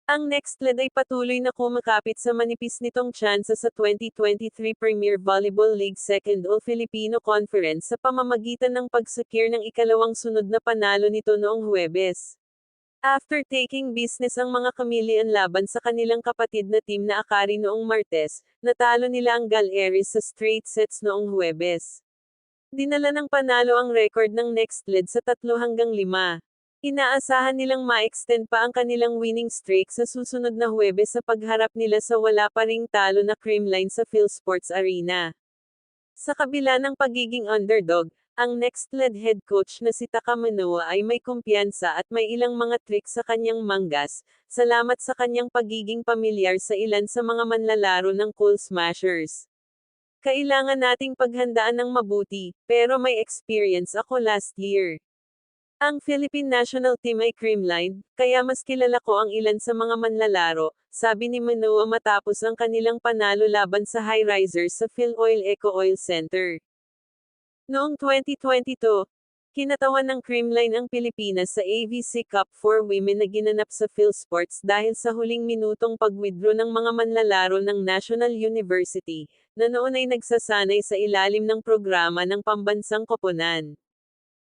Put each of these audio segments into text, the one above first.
Ang NextLed ay patuloy na kumakapit sa manipis nitong tsansa sa 2023 Premier Volleyball League Second All-Filipino Conference sa pamamagitan ng pag-secure ng ikalawang sunod na panalo nito noong Huwebes. After taking business ang mga Kamilian laban sa kanilang kapatid na team na Akari noong Martes, natalo nila ang Gal-Aris sa straight sets noong Huwebes. Dinala ng panalo ang record ng NextLed sa 3-5. Inaasahan nilang ma-extend pa ang kanilang winning streak sa susunod na Huwebes sa pagharap nila sa wala pa ring talo na Creamline sa PhilSports Arena. Sa kabila ng pagiging underdog, ang NextLed head coach na si Taka Manoa ay may kumpiyansa at may ilang mga tricks sa kanyang manggas, salamat sa kanyang pagiging pamilyar sa ilan sa mga manlalaro ng Cool Smashers. Kailangan nating paghandaan ng mabuti, pero may experience ako last year. Ang Philippine National Team ay Creamline, kaya mas kilala ko ang ilan sa mga manlalaro, sabi ni Manoa matapos ang kanilang panalo laban sa High Risers sa PhilOil Eco Oil Center. Noong 2022, kinatawan ng Creamline ang Pilipinas sa AVC Cup for Women na ginanap sa PhilSports dahil sa huling minutong pag-withdraw ng mga manlalaro ng National University, na noon ay nagsasanay sa ilalim ng programa ng pambansang koponan.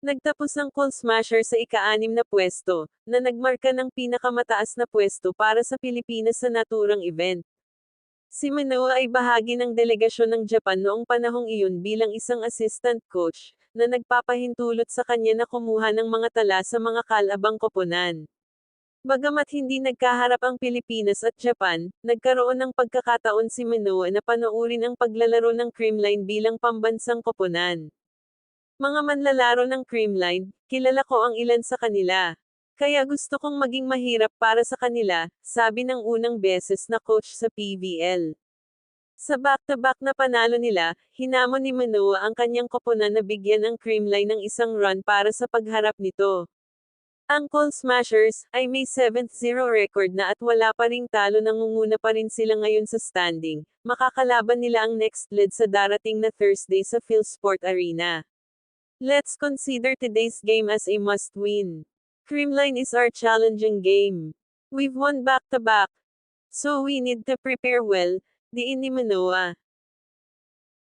Nagtapos ang Cool Smasher sa ika-6 na pwesto, na nagmarka ng pinakamataas na pwesto para sa Pilipinas sa naturang event. Si Manoa ay bahagi ng delegasyon ng Japan noong panahong iyon bilang isang assistant coach, na nagpapahintulot sa kanya na kumuha ng mga tala sa mga kalabang koponan. Bagamat hindi nagkaharap ang Pilipinas at Japan, nagkaroon ng pagkakataon si Manoa na panoorin ang paglalaro ng Creamline bilang pambansang koponan. Mga manlalaro ng Creamline, kilala ko ang ilan sa kanila. Kaya gusto kong maging mahirap para sa kanila, sabi ng unang beses na coach sa PVL. Sa back-to-back na panalo nila, hinamon ni Manoa ang kanyang koponan na bigyan ang Creamline ng isang run para sa pagharap nito. Ang Cool Smashers ay may 7-0 record na at wala pa ring talo, nangunguna pa rin sila ngayon sa standing. Makakalaban nila ang NextLed sa darating na Thursday sa PhilSport Arena. Let's consider today's game as a must-win. Creamline is our challenging game. We've won back-to-back, so we need to prepare well, diin ni Manoa.